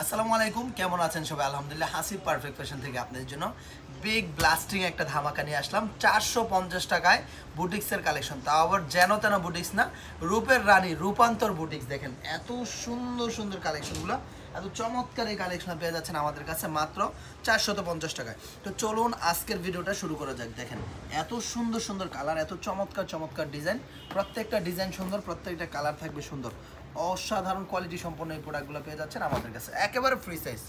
আসসালামু আলাইকুম, কেমন আছেন সবাই? আলহামদুলিল্লাহ, হাসিব পারফেক্ট ফ্যাশন থেকে আপনাদের জন্য বিগ ব্লাস্টিং একটা ধামাকা নিয়ে আসলাম। 450 টাকায় বুটিক্সের কালেকশন, তাও আবার যেন তেন বুটিক্স না, রূপের রানী রূপান্তর বুটিক্স। দেখেন এত সুন্দর সুন্দর কালেকশনগুলো, এত চমৎকার এই কালেকশন পেয়ে যাচ্ছেন আমাদের কাছে মাত্র 450 টাকায়। তো চলুন আজকের ভিডিওটা শুরু করা যাক। দেখেন এত সুন্দর সুন্দর কালার, এত চমৎকার চমৎকার ডিজাইন, প্রত্যেকটা ডিজাইন সুন্দর, প্রত্যেকটা কালার থাকবে সুন্দর। অসাধারণ কোয়ালিটি সম্পন্ন এই প্রোডাক্টগুলো পেয়ে যাচ্ছেন আমাদের কাছে, একেবারে free size,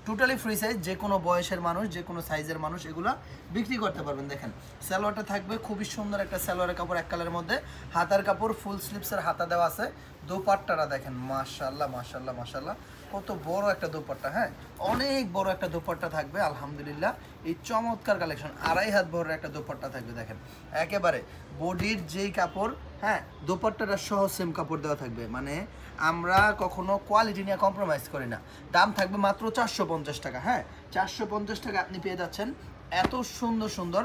totally free size. যে কোনো বয়সের মানুষ, যে কোনো সাইজের মানুষ এগুলো বিক্রি করতে পারবেন। দেখেন সালোয়ারটা থাকবে খুবই সুন্দর একটা সালোয়ারের কাপড়, এক কালারের মধ্যে, হাতার কাপড় ফুল স্লিভসের হাতা দেওয়া আছে। দোপাট্টাটা দেখেন মাশাআল্লাহ মাশাআল্লাহ মাশাআল্লাহ, কত বড় একটা দোপাট্টা, হ্যাঁ অনেক বড় একটা দোপাট্টা থাকবে আলহামদুলিল্লাহ। এই চমৎকার কালেকশন, 2.5 হাত বড় একটা দোপাট্টা থাকবে। দেখেন একেবারে বডির যেই কাপড়, হ্যাঁ দোপাট্টাটা সহ সেম কাপড় দেওয়া থাকবে। মানে আমরা কখনো কোয়ালিটি নিয়ে কম্প্রোমাইজ করি না। দাম থাকবে মাত্র 450 টাকা। হ্যাঁ 450 টাকা আপনি পেয়ে যাচ্ছেন এত সুন্দর সুন্দর,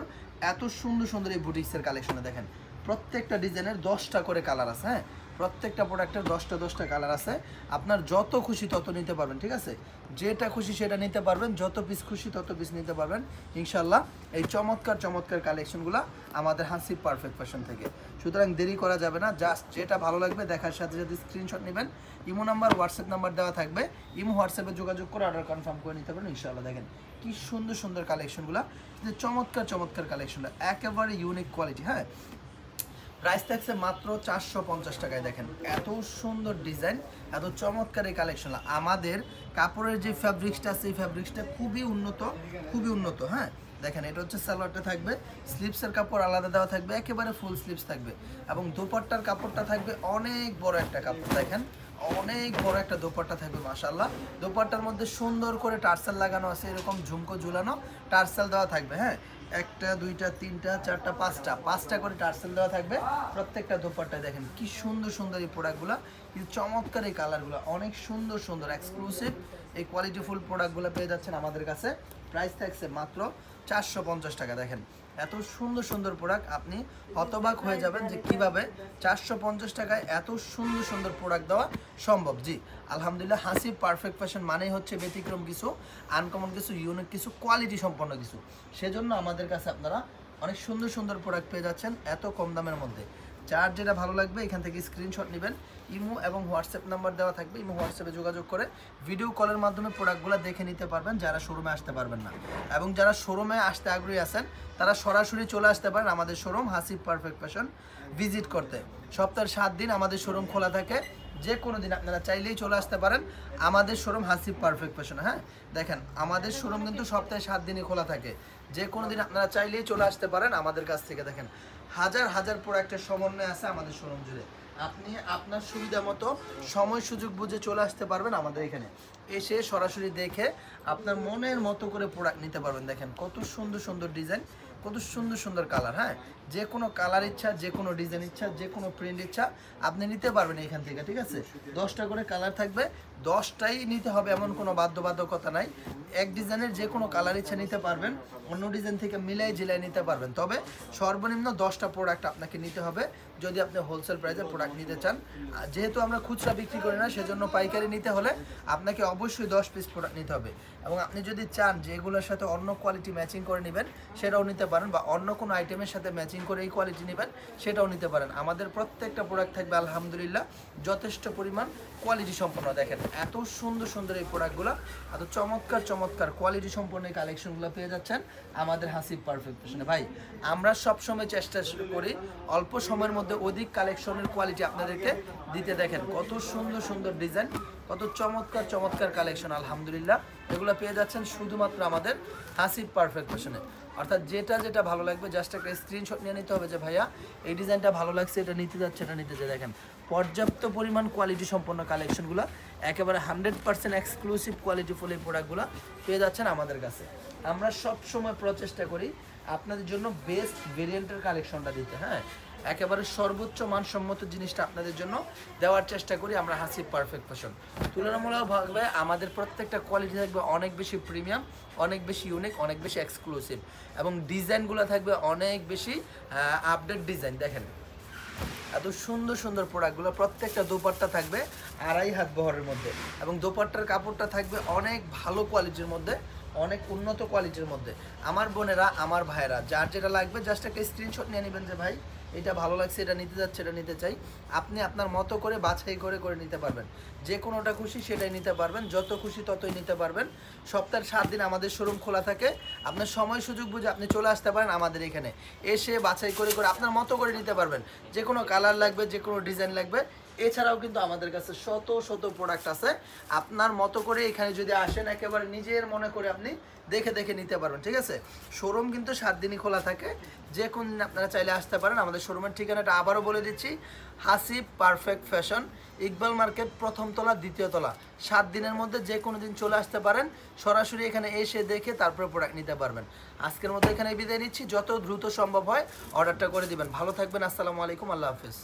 এত সুন্দর সুন্দর এই বুটিক্সের কালেকশনে। দেখেন প্রত্যেকটা ডিজাইনের 10টা করে কালার আছে। হ্যাঁ প্রত্যেকটা প্রোডাক্টের 10টা কালার আছে। আপনার যত খুশি তত নিতে পারবেন, ঠিক আছে? যেটা খুশি সেটা নিতে পারবেন, যত পিস খুশি তত পিস নিতে পারবেন ইনশাল্লাহ। এই চমৎকার চমৎকার কালেকশনগুলো আমাদের হাসিব পারফেক্ট ফ্যাশন থেকে। সুতরাং দেরি করা যাবে না, জাস্ট যেটা ভালো লাগবে দেখার সাথে সাথে স্ক্রিনশট নেবেন। ইমো নাম্বার, হোয়াটসঅ্যাপ নাম্বার দেওয়া থাকবে, ইমো হোয়াটসঅ্যাপে যোগাযোগ করে অর্ডার কনফার্ম করে নিতে পারেন ইনশাল্লাহ। দেখেন কি সুন্দর সুন্দর কালেকশনগুলো, চমৎকার চমৎকার কালেকশনগুলো, একেবারে ইউনিক কোয়ালিটি। হ্যাঁ প্রাইস থাকছে মাত্র 450 টাকায়। দেখেন এত সুন্দর ডিজাইন, এত চমৎকার এই কালেকশন। আমাদের কাপড়ের যে ফ্যাব্রিক্সটা আছে, এই ফ্যাব্রিক্সটা খুবই উন্নত, খুবই উন্নত। হ্যাঁ দেখেন এটা হচ্ছে সালোয়ারটা থাকবে, স্লিভসের কাপড় আলাদা দেওয়া থাকবে, একেবারে ফুল স্লিভস থাকবে, এবং দোপাট্টার কাপড়টা থাকবে অনেক বড় একটা কাপড়। দেখেন অনেক বড় একটা দোপাট্টা থাকবে মাশাআল্লাহ। দোপাট্টার মধ্যে সুন্দর করে টার্সেল লাগানো আছে, এরকম ঝুমকো ঝুলানো টার্সেল দেওয়া থাকবে। হ্যাঁ একটা দুইটা তিনটা চারটা পাঁচটা করে টার্সেল দেওয়া থাকবে প্রত্যেকটা দোপাট্টায়। দেখেন কি সুন্দর সুন্দর এই প্রোডাক্টগুলো, কিন্তু চমৎকার এই কালারগুলো, অনেক সুন্দর সুন্দর এক্সক্লুসিভ এই কোয়ালিটিফুল প্রোডাক্টগুলো পেয়ে যাচ্ছেন আমাদের কাছে। প্রাইস থাকছে মাত্র 450 টাকা। দেখেন এত সুন্দর সুন্দর প্রোডাক্ট, আপনি হতবাক হয়ে যাবেন যে কিভাবে 450 টাকায় এত সুন্দর সুন্দর প্রোডাক্ট দেওয়া সম্ভব। জি আলহামদুলিল্লাহ, হাসিব পারফেক্ট ফ্যাশন মানেই হচ্ছে ব্যতিক্রম কিছু, আনকমন কিছু, ইউনিক কিছু, কোয়ালিটি সম্পন্ন কিছু। সেজন্য আমাদের কাছে আপনারা অনেক সুন্দর সুন্দর প্রোডাক্ট পেয়ে যাচ্ছেন এত কম দামের মধ্যে। যার যেটা ভালো লাগবে এখান থেকে স্ক্রিনশট নেবেন, ইমো এবং হোয়াটসঅ্যাপ নাম্বার দেওয়া থাকবে, ইমো হোয়াটসঅ্যাপে যোগাযোগ করে ভিডিও কলের মাধ্যমে প্রোডাক্টগুলো দেখে নিতে পারবেন যারা শোরুমে আসতে পারবেন না। এবং যারা শোরুমে আসতে আগ্রহী আছেন তারা সরাসরি চলে আসতে পারেন আমাদের showroom Hasib perfect fashion visit করতে। সপ্তাহের 7 দিন আমাদের শোরুম খোলা থাকে, যে কোনো দিন আপনারা চাইলেই চলে আসতে পারেন আমাদের শোরুম হাসিব পারফেক্ট ফ্যাশন। হ্যাঁ দেখেন আমাদের শোরুম কিন্তু সপ্তাহে 7 দিনই খোলা থাকে, যে কোনো দিন আপনারা চাইলেই চলে আসতে পারেন আমাদের কাছ থেকে। দেখেন হাজার হাজার প্রোডাক্টের সমন্বয় আছে আমাদের শোরুম জুড়ে, আপনি আপনার সুবিধা মতো সময় সুযোগ বুঝে চলে আসতে পারবেন আমাদের এখানে, এসে সরাসরি দেখে আপনার মনের মতো করে প্রোডাক্ট নিতে পারবেন। দেখেন কত সুন্দর সুন্দর ডিজাইন, কত সুন্দর সুন্দর কালার। হ্যাঁ যে কোনো কালার ইচ্ছা, যে কোনো ডিজাইন ইচ্ছা, যে কোনো প্রিন্ট ইচ্ছা আপনি নিতে পারবেন এখান থেকে, ঠিক আছে? 10টা করে কালার থাকবে, 10টাই নিতে হবে এমন কোনো বাধ্যবাধকতা নাই। এক ডিজাইনের যে কোনো কালার ইচ্ছা নিতে পারবেন, অন্য ডিজাইন থেকে মিলাই জিলাই নিতে পারবেন। তবে সর্বনিম্ন 10টা প্রোডাক্ট আপনাকে নিতে হবে যদি আপনি হোলসেল প্রাইসে প্রোডাক্ট নিতে চান। যেহেতু আমরা খুচরা বিক্রি করি না, সেজন্য পাইকারি নিতে হলে আপনাকে অবশ্যই 10 পিস প্রোডাক্ট নিতে হবে। এবং আপনি যদি চান যে এগুলোর সাথে অন্য কোয়ালিটি ম্যাচিং করে নেবেন সেটাও নিতে পারেন, বা অন্য কোনো আইটেমের সাথে ম্যাচিং করে এই কোয়ালিটি নেবেন সেটাও নিতে পারেন। আমাদের প্রত্যেকটা প্রোডাক্ট থাকবে আলহামদুলিল্লাহ যথেষ্ট পরিমাণ কোয়ালিটি সম্পন্ন। দেখেন এত সুন্দর সুন্দর এই প্রোডাক্টগুলো, এত চমৎকার চমৎকার কোয়ালিটি সম্পন্ন এই কালেকশনগুলো পেয়ে যাচ্ছেন আমাদের হাসিব পারফেক্ট ফ্যাশনে। ভাই আমরা সবসময় চেষ্টা করি অল্প সময়ের মধ্যে অধিক কালেকশনের কোয়ালিটি আপনাদেরকে দিতে। দেখেন কত সুন্দর সুন্দর ডিজাইন, কত চমৎকার চমৎকার কালেকশন আলহামদুলিল্লাহ, এগুলো পেয়ে যাচ্ছেন শুধুমাত্র আমাদের হাসিব পারফেক্ট ফ্যাশনে। অর্থাৎ যেটা যেটা ভালো লাগবে জাস্ট একটা স্ক্রিনশট নিয়ে নিতে হবে যে ভাইয়া এই ডিজাইনটা ভালো লাগছে, এটা নিতে যাচ্ছে, এটা নিতে চাই। দেখেন পর্যাপ্ত পরিমাণ কোয়ালিটি সম্পন্ন কালেকশনগুলো, একেবারে 100% এক্সক্লুসিভ কোয়ালিটিফুল এই প্রোডাক্টগুলো পেয়ে যাচ্ছেন আমাদের কাছে। আমরা সবসময় প্রচেষ্টা করি আপনাদের জন্য বেস্ট ভেরিয়েন্টের কালেকশনটা দিতে। হ্যাঁ একেবারে সর্বোচ্চ মানসম্মত জিনিসটা আপনাদের জন্য দেওয়ার চেষ্টা করি আমরা হাসিব পারফেক্ট ফ্যাশন। তুলনামূলকভাবে আমাদের প্রত্যেকটা কোয়ালিটি থাকবে অনেক বেশি প্রিমিয়াম, অনেক বেশি ইউনিক, অনেক বেশি এক্সক্লুসিভ, এবং ডিজাইনগুলো থাকবে অনেক বেশি আপডেট ডিজাইন। দেখেন এত সুন্দর সুন্দর প্রোডাক্টগুলো, প্রত্যেকটা দোপাট্টা থাকবে 2.5 হাত বহরের মধ্যে, এবং দোপাট্টার কাপড়টা থাকবে অনেক ভালো কোয়ালিটির মধ্যে, অনেক উন্নত কোয়ালিটির মধ্যে। আমার বোনেরা, আমার ভাইয়েরা, যার যেটা লাগবে জাস্ট একটা স্ক্রিনশট নিয়ে নেবেন যে ভাই এটা ভালো লাগছে, এটা নিতে যাচ্ছে, এটা নিতে চাই। আপনি আপনার মতো করে বাছাই করে করে নিতে পারবেন, যে কোনোটা খুশি সেটাই নিতে পারবেন, যত খুশি ততই নিতে পারবেন। সপ্তাহের 7 দিন আমাদের শোরুম খোলা থাকে, আপনার সময় সুযোগ বুঝে আপনি চলে আসতে পারেন আমাদের এখানে, এসে বাছাই করে করে আপনার মতো করে নিতে পারবেন। যে কোনো কালার লাগবে, যে কোনো ডিজাইন লাগবে। এছাড়াও কিন্তু আমাদের কাছে শত শত প্রোডাক্ট আছে, আপনার মতো করে এখানে যদি আসেন একেবারে নিজের মনে করে আপনি দেখে দেখে নিতে পারবেন, ঠিক আছে। শোরুম কিন্তু 7 দিনই খোলা থাকে, যে কোন দিন আপনারা চাইলে আসতে পারেন। আমাদের শোরুমের ঠিকানাটা আবারও বলে দিচ্ছি, Hasib perfect fashion, Iqbal market, প্রথম তলা, দ্বিতীয় তলা। 7 দিনের মধ্যে যে কোনো দিন চলে আসতে পারেন, সরাসরি এখানে এসে দেখে তারপরে প্রোডাক্ট নিতে পারবেন। আজকের মধ্যে এখানে বিদায় নিচ্ছি, যত দ্রুত সম্ভব হয় অর্ডারটা করে দিবেন। ভালো থাকবেন, আসসালামু আলাইকুম, আল্লাহ হাফিজ।